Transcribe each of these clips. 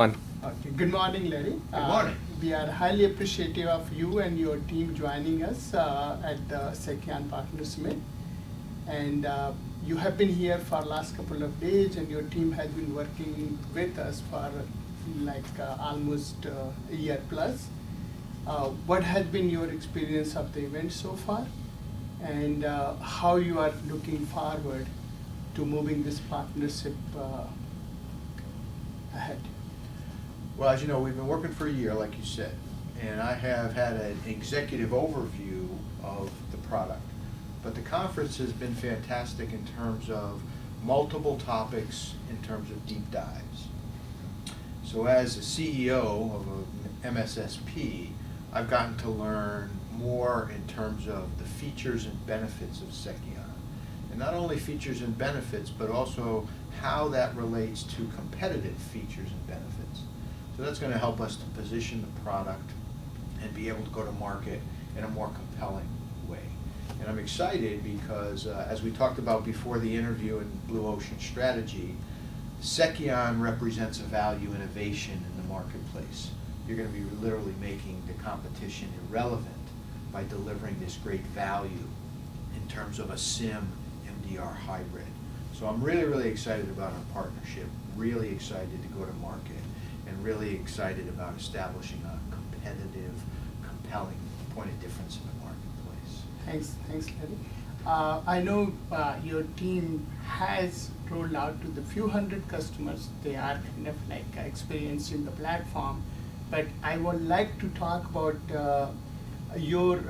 On. Okay. Good morning, Larry. Good morning. We are highly appreciative of you and your team joining us at the Seceon Partners Summit. And you have been here for last couple of days, and your team has been working with us for almost a year plus. What has been your experience of the event so far, and how you are looking forward to moving this partnership ahead? Well, as you know, we've been working for a year, like you said, and I have had an executive overview of the product. But the conference has been fantastic in terms of multiple topics, in terms of deep dives. So as a CEO of an MSSP, I've gotten to learn more in terms of the features and benefits of Seceon. And not only features and benefits, but also how that relates to competitive features and benefits. So that's going to help us to position the product and be able to go to market in a more compelling way. And I'm excited because, as we talked about before the interview in Blue Ocean Strategy, Seceon represents a value innovation in the marketplace. You're going to be literally making the competition irrelevant by delivering this great value in terms of a SIM MDR hybrid. So I'm really, really excited about our partnership, really excited to go to market, and really excited about establishing a competitive, compelling point of difference in the marketplace. Thanks, Larry. I know your team has rolled out to the few hundred customers. They are kind of like experienced in the platform, but I would like to talk about your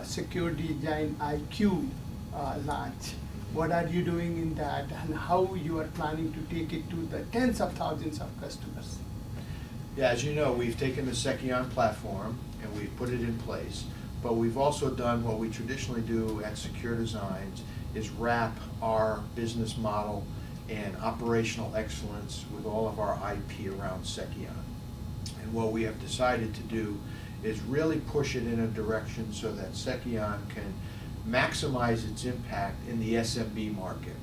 security design IQ launch. What are you doing in that, and how you are planning to take it to the tens of thousands of customers? Yeah, as you know, we've taken the Seceon platform and we've put it in place, but we've also done what we traditionally do at Secure Designs, is wrap our business model and operational excellence with all of our IP around Seceon. And what we have decided to do is really push it in a direction so that Seceon can maximize its impact in the SMB market.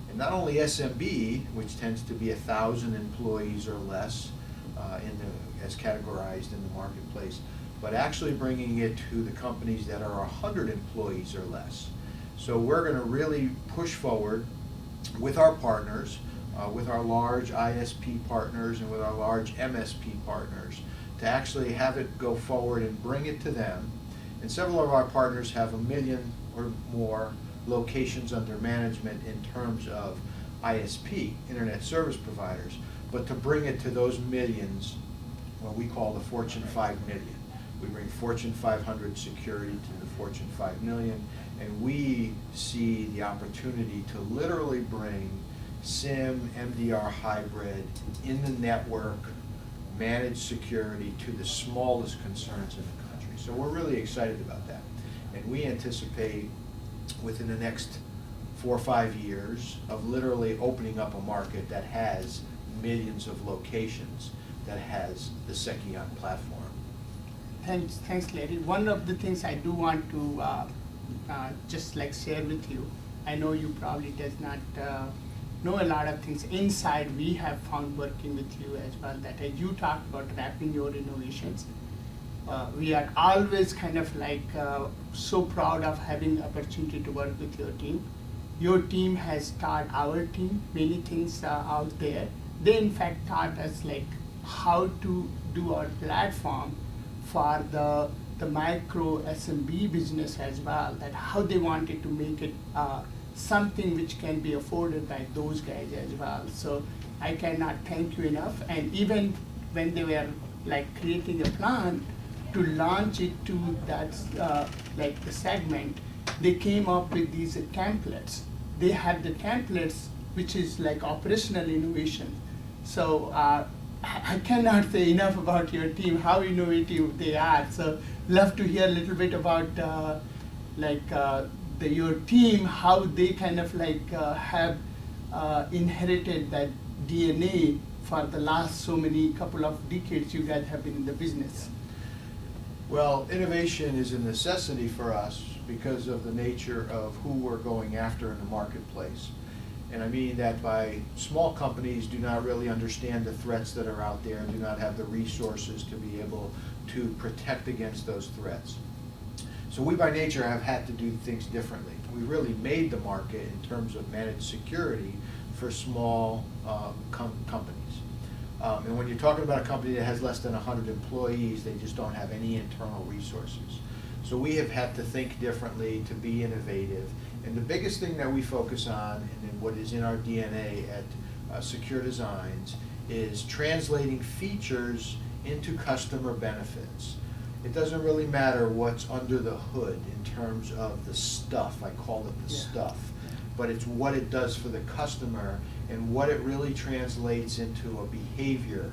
And not only SMB, which tends to be 1,000 employees or less as categorized in the marketplace, but actually bringing it to the companies that are 100 employees or less. So we're going to really push forward with our partners, with our large ISP partners and with our large MSP partners, to actually have it go forward and bring it to them. And several of our partners have 1 million or more locations under management in terms of ISP, Internet Service Providers, but to bring it to those millions, what we call the Fortune 5 million. We bring Fortune 500 security to the Fortune 5 million, and we see the opportunity to literally bring SIM, MDR hybrid in the network, managed security to the smallest concerns in the country. So we're really excited about that. And we anticipate within the next 4 or 5 years of literally opening up a market that has millions of locations, that has the Seceon platform. Thanks, Larry. One of the things I do want to just like share with you, I know you probably does not know a lot of things inside. We have found working with you as well, that as you talked about wrapping your innovations, we are always kind of like so proud of having opportunity to work with your team. Your team has taught our team many things out there. They in fact taught us like how to do our platform for the micro SMB business as well, that how they wanted to make it something which can be afforded by those guys as well. So I cannot thank you enough. And even when they were like creating a plan to launch it to that like the segment, they came up with these templates. They had the templates, which is like operational innovation. So I cannot say enough about your team, how innovative they are. So love to hear a little bit about your team, how they kind of like have inherited that DNA for the last so many couple of decades you guys have been in the business. Well, innovation is a necessity for us because of the nature of who we're going after in the marketplace. And I mean that by small companies do not really understand the threats that are out there and do not have the resources to be able to protect against those threats. So we by nature have had to do things differently. We really made the market in terms of managed security for small companies. And when you're talking about a company that has less than 100 employees, they just don't have any internal resources. So we have had to think differently, to be innovative. And the biggest thing that we focus on, and what is in our DNA at Secure Designs, is translating features into customer benefits. It doesn't really matter what's under the hood in terms of the stuff, I call it the stuff, but it's what it does for the customer and what it really translates into a behavior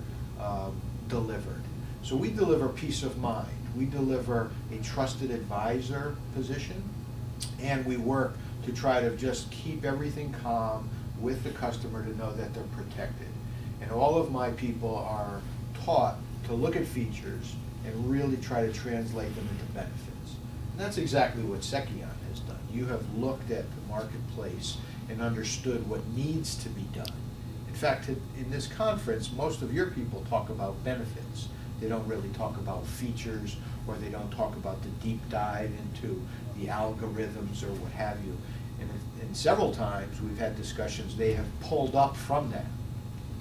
delivered. So we deliver peace of mind. We deliver a trusted advisor position, and we work to try to just keep everything calm with the customer to know that they're protected. And all of my people are taught to look at features and really try to translate them into benefits. And that's exactly what Seceon has done. You have looked at the marketplace and understood what needs to be done. In fact, in this conference, most of your people talk about benefits. They don't really talk about features, or they don't talk about the deep dive into the algorithms or what have you. And several times we've had discussions, they have pulled up from that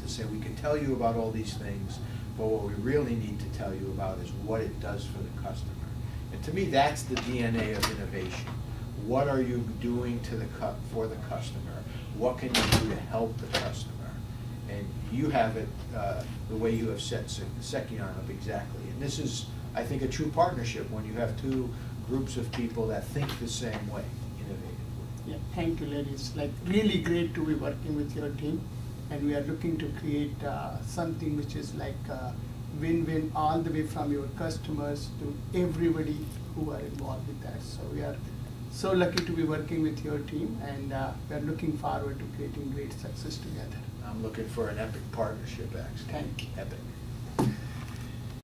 to say, we can tell you about all these things, but what we really need to tell you about is what it does for the customer. And to me, that's the DNA of innovation. What are you doing for the customer? What can you do to help the customer? And you have it the way you have set Seceon up exactly. And this is, I think, a true partnership when you have two groups of people that think the same way, innovatively. Yeah, thank you, Larry. It's like really great to be working with your team, and we are looking to create something which is like win-win all the way from your customers to everybody who are involved with that. So we are so lucky to be working with your team, and we are looking forward to creating great success together. I'm looking for an epic partnership, actually. Thank you. Epic.